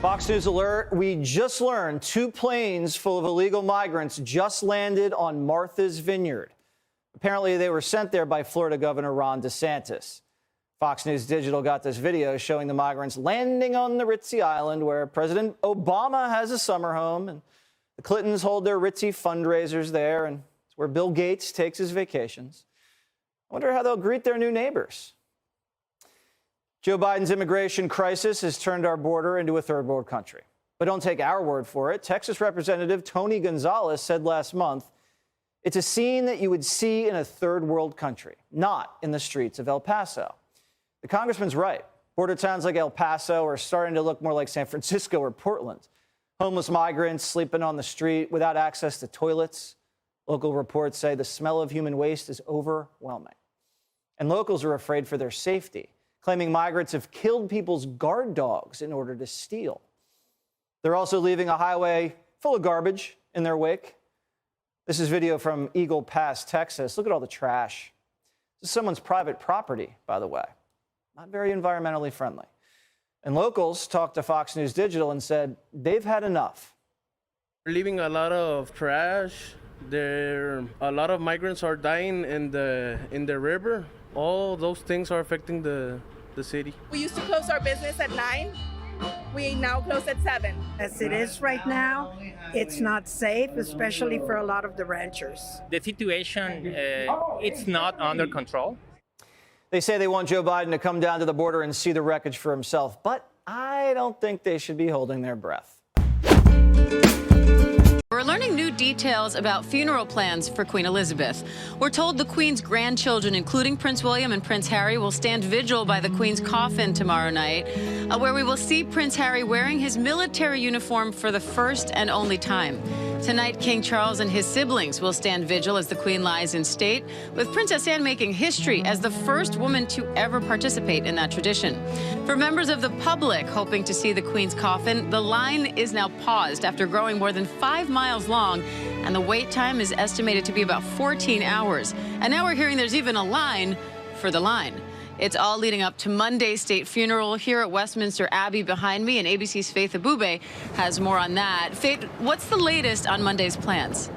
Fox News alert, we just learned 2 planes full of illegal migrants just landed on Martha's Vineyard. Apparently, they were sent there by Florida Governor Ron DeSantis. Fox News Digital got this video showing the migrants landing on the ritzy island where President Obama has a summer home, and the Clintons hold their ritzy fundraisers there, and it's where Bill Gates takes his vacations. I wonder how they'll greet their new neighbors. Joe Biden's immigration crisis has turned our border into a third world country. But don't take our word for it. Texas Representative Tony Gonzalez said last month, it's a scene that you would see in a third world country, not in the streets of El Paso. The congressman's right. Border towns like El Paso are starting to look more like San Francisco or Portland. Homeless migrants sleeping on the street without access to toilets. Local reports say the smell of human waste is overwhelming. And locals are afraid for their safety, claiming migrants have killed people's guard dogs in order to steal. They're also leaving a highway full of garbage in their wake. This is video from Eagle Pass, Texas. Look at all the trash. This is someone's private property, by the way. Not very environmentally friendly. And locals talked to Fox News Digital and said they've had enough. We're leaving a lot of trash. A lot of migrants are dying in the river. All those things are affecting the city. We used to close our business at 9. We now close at 7. As it is right now, it's not safe, especially for a lot of the ranchers. The situation, it's not under control. They say they want Joe Biden to come down to the border and see the wreckage for himself, but I don't think they should be holding their breath. We're learning new details about funeral plans for Queen Elizabeth. We're told the Queen's grandchildren, including Prince William and Prince Harry, will stand vigil by the Queen's coffin tomorrow night, where we will see Prince Harry wearing his military uniform for the first and only time. Tonight, King Charles and his siblings will stand vigil as the Queen lies in state, with Princess Anne making history as the first woman to ever participate in that tradition. For members of the public hoping to see the Queen's coffin, the line is now paused after growing more than 5 miles long, and the wait time is estimated to be about 14 hours. And now we're hearing there's even a line for the line. It's all leading up to Monday's state funeral here at Westminster Abbey behind me, and ABC's Faith Abcnlupdate has more on that. Faith, what's the latest on Monday's plans?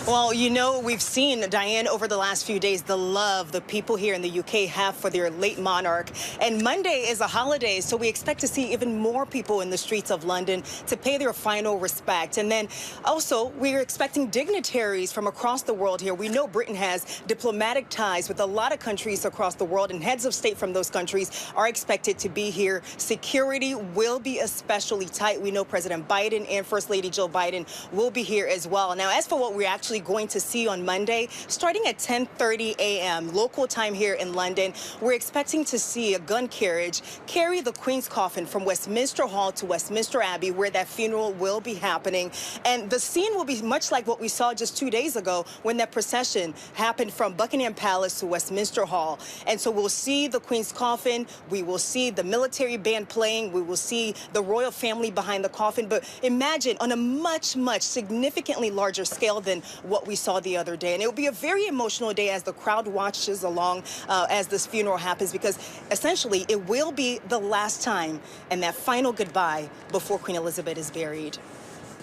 Well, you know, we've seen, Diane, over the last few days, the love the people here in the UK have for their late monarch. And Monday is a holiday, so we expect to see even more people in the streets of London to pay their final respect. And then also, we're expecting dignitaries from across the world here. We know Britain has diplomatic ties with a lot of countries across the world, and heads of state from those countries are expected to be here. Security will be especially tight. We know President Biden and First Lady Jill Biden will be here as well. Now, as for what we're actually going to see on Monday, starting at 10:30 a.m. local time here in London, we're expecting to see a gun carriage carry the Queen's coffin from Westminster Hall to Westminster Abbey, where that funeral will be happening. And the scene will be much like what we saw just 2 days ago when that procession happened from Buckingham Palace to Westminster Hall. And so we'll see the Queen's coffin, we will see the military band playing, we will see the royal family behind the coffin. But imagine on a much, much significantly larger scale than what we saw the other day. And it will be a very emotional day as the crowd watches along as this funeral happens, because essentially it will be the last time and that final goodbye before Queen Elizabeth is buried.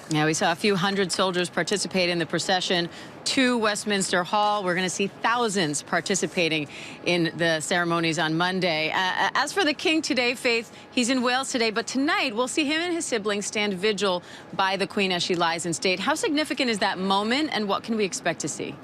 Yeah, we saw a few hundred soldiers participate in the procession to Westminster Hall. We're going to see thousands participating in the ceremonies on Monday. As for the King today, Faith, he's in Wales today, but tonight we'll see him and his siblings stand vigil by the Queen as she lies in state. How significant is that moment, and what can we expect to see?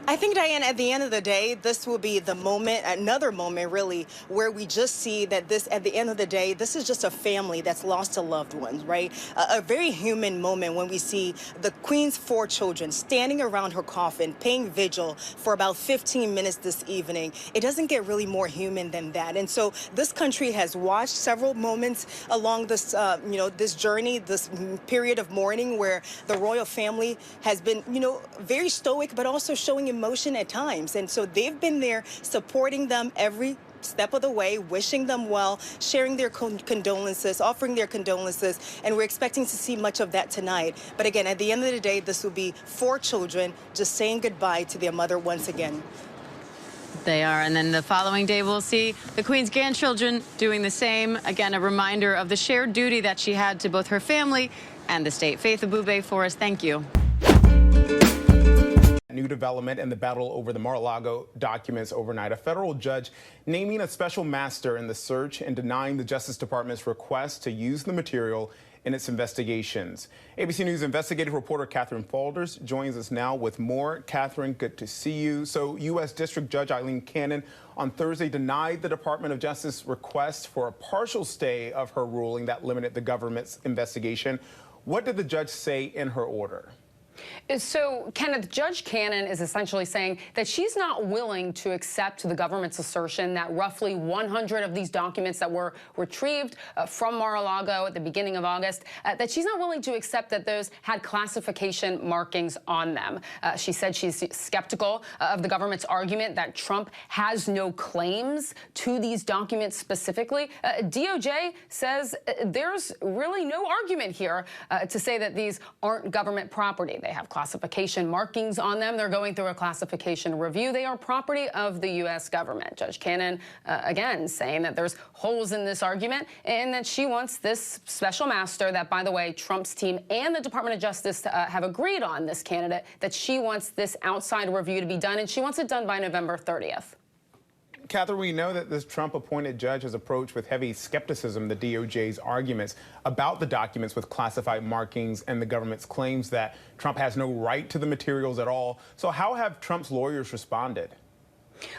I think, Diane, at the end of the day, this will be the moment, another moment, really, where we just see that this, at the end of the day, this is just a family that's lost a loved one, right? A very human moment when we see the Queen's 4 children standing around her coffin, paying vigil for about 15 minutes this evening. It doesn't get really more human than that. And so this country has watched several moments along this, this journey, this period of mourning, where the royal family has been, very stoic, but also showing emotion at times. And so they've been there supporting them every step of the way, wishing them well, sharing their condolences, offering their condolences, and we're expecting to see much of that tonight. But again, at the end of the day, this will be 4 children just saying goodbye to their mother once again. They are. And then the following day, we'll see the Queen's grandchildren doing the same. Again, a reminder of the shared duty that she had to both her family and the state. Faith Abcnlupdate for us. Thank you. New development in the battle over the Mar-a-Lago documents overnight. A federal judge naming a special master in the search and denying the Justice Department's request to use the material in its investigations. ABC News investigative reporter Catherine Faulders joins us now with more. Catherine, good to see you. So U.S. District Judge Eileen Cannon on Thursday denied the Department of Justice request for a partial stay of her ruling that limited the government's investigation. What did the judge say in her order? So, Kenneth, Judge Cannon is essentially saying that she's not willing to accept the government's assertion that roughly 100 of these documents that were retrieved from Mar-a-Lago at the beginning of August, that she's not willing to accept that those had classification markings on them. She said she's skeptical of the government's argument that Trump has no claims to these documents specifically. DOJ says there's really no argument here to say that these aren't government property. They have classification markings on them. They're going through a classification review. They are property of the U.S. government. Judge Cannon, again, saying that there's holes in this argument and that she wants this special master that, by the way, Trump's team and the Department of Justice have agreed on this candidate, that she wants this outside review to be done, and she wants it done by November 30th. Catherine, we know that this Trump-appointed judge has approached with heavy skepticism the DOJ's arguments about the documents with classified markings and the government's claims that Trump has no right to the materials at all. So how have Trump's lawyers responded?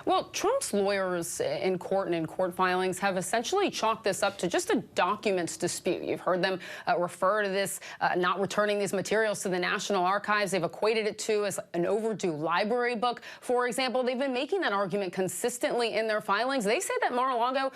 Well, Trump's lawyers in court and in court filings have essentially chalked this up to just a documents dispute. You've heard them refer to this not returning these materials to the National Archives. They've equated it to as an overdue library book, for example. They've been making that argument consistently in their filings. They say that Mar-a-Lago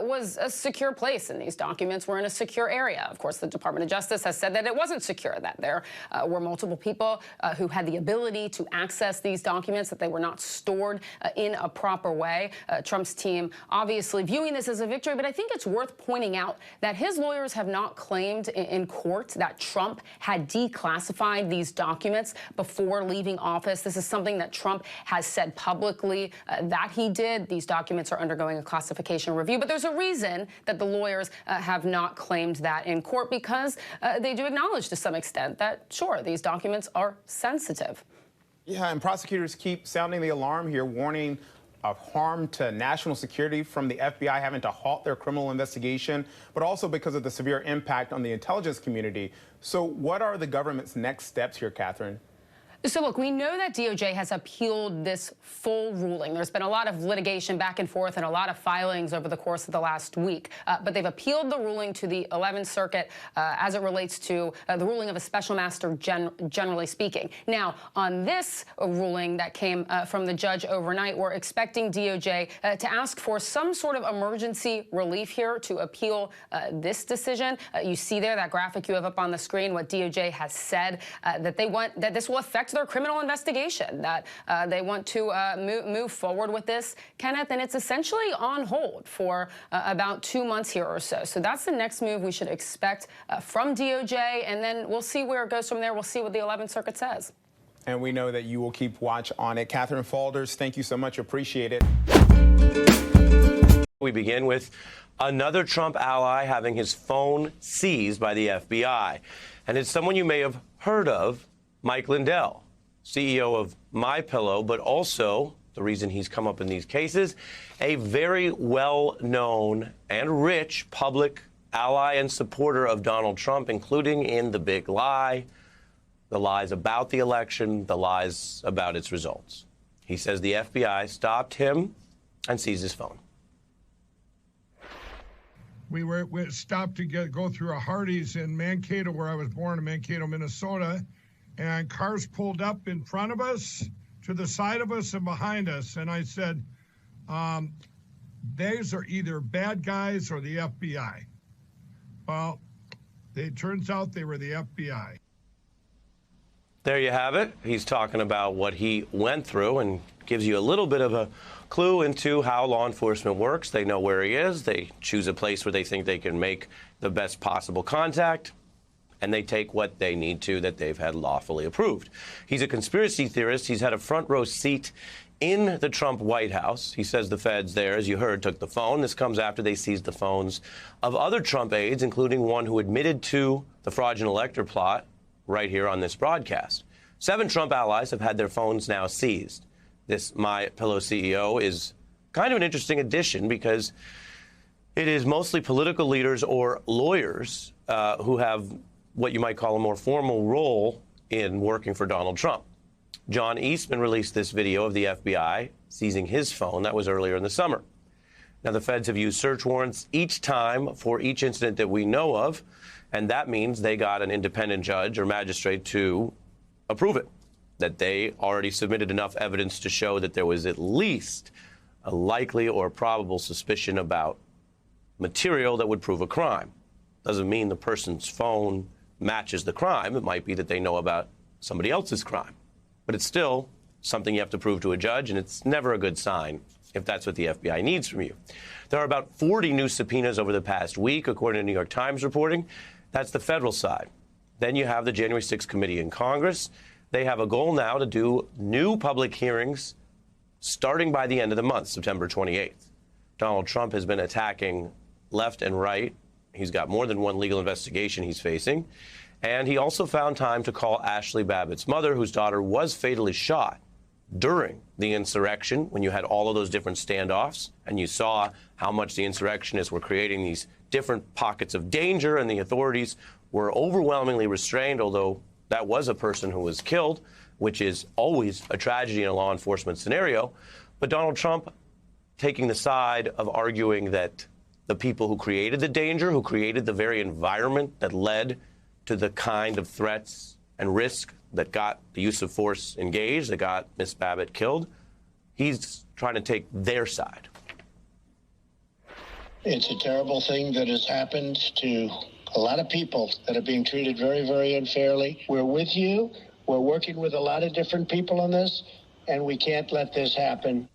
was a secure place and these documents were in a secure area. Of course, the Department of Justice has said that it wasn't secure, that there were multiple people who had the ability to access these documents, that they were not stored in a proper way. Trump's team obviously viewing this as a victory, but I think it's worth pointing out that his lawyers have not claimed in court that Trump had declassified these documents before leaving office. This is something that Trump has said publicly that he did. These documents are undergoing a classification review, but there's a reason that the lawyers have not claimed that in court, because they do acknowledge to some extent that, sure, these documents are sensitive. Yeah, and prosecutors keep sounding the alarm here, warning of harm to national security from the FBI having to halt their criminal investigation, but also because of the severe impact on the intelligence community. So what are the government's next steps here, Catherine? So, look, we know that DOJ has appealed this full ruling. There's been a lot of litigation back and forth and a lot of filings over the course of the last week. But they've appealed the ruling to the 11th Circuit as it relates to the ruling of a special master, generally speaking. Now, on this ruling that came from the judge overnight, we're expecting DOJ to ask for some sort of emergency relief here to appeal this decision. You see there, that graphic you have up on the screen, what DOJ has said, that they want, that this will affect their criminal investigation, that they want to move forward with this, Kenneth, and it's essentially on hold for about 2 months here or so. So that's the next move we should expect from DOJ, and then we'll see where it goes from there. We'll see what the 11th Circuit says. And we know that you will keep watch on it. Catherine Faulders, thank you so much. Appreciate it. We begin with another Trump ally having his phone seized by the FBI. And it's someone you may have heard of, Mike Lindell, CEO of MyPillow, but also, the reason he's come up in these cases, a very well-known and rich public ally and supporter of Donald Trump, including in the big lie, the lies about the election, the lies about its results. He says the FBI stopped him and seized his phone. We stopped to go through a Hardee's in Mankato, where I was born, in Mankato, Minnesota. And cars pulled up in front of us, to the side of us, and behind us. And I said, these are either bad guys or the FBI. Well, it turns out they were the FBI. There you have it. He's talking about what he went through and gives you a little bit of a clue into how law enforcement works. They know where he is. They choose a place where they think they can make the best possible contact, and they take what they need to that they've had lawfully approved. He's a conspiracy theorist. He's had a front row seat in the Trump White House. He says the feds there, as you heard, took the phone. This comes after they seized the phones of other Trump aides, including one who admitted to the fraudulent elector plot right here on this broadcast. 7 Trump allies have had their phones now seized. This My Pillow CEO is kind of an interesting addition because it is mostly political leaders or lawyers who have what you might call a more formal role in working for Donald Trump. John Eastman released this video of the FBI seizing his phone. That was earlier in the summer. Now, the feds have used search warrants each time for each incident that we know of, and that means they got an independent judge or magistrate to approve it, that they already submitted enough evidence to show that there was at least a likely or probable suspicion about material that would prove a crime. Doesn't mean the person's phone matches the crime. It might be that they know about somebody else's crime. But it's still something you have to prove to a judge, and it's never a good sign if that's what the FBI needs from you. There are about 40 new subpoenas over the past week, according to New York Times reporting. That's the federal side. Then you have the January 6th committee in Congress. They have a goal now to do new public hearings starting by the end of the month, September 28th. Donald Trump has been attacking left and right. He's got more than one legal investigation he's facing. And he also found time to call Ashley Babbitt's mother, whose daughter was fatally shot during the insurrection, when you had all of those different standoffs, and you saw how much the insurrectionists were creating these different pockets of danger, and the authorities were overwhelmingly restrained, although that was a person who was killed, which is always a tragedy in a law enforcement scenario. But Donald Trump taking the side of arguing that the people who created the danger, who created the very environment that led to the kind of threats and risk that got the use of force engaged, that got Miss Babbitt killed, he's trying to take their side. It's a terrible thing that has happened to a lot of people that are being treated very, very unfairly. We're with you. We're working with a lot of different people on this, and we can't let this happen.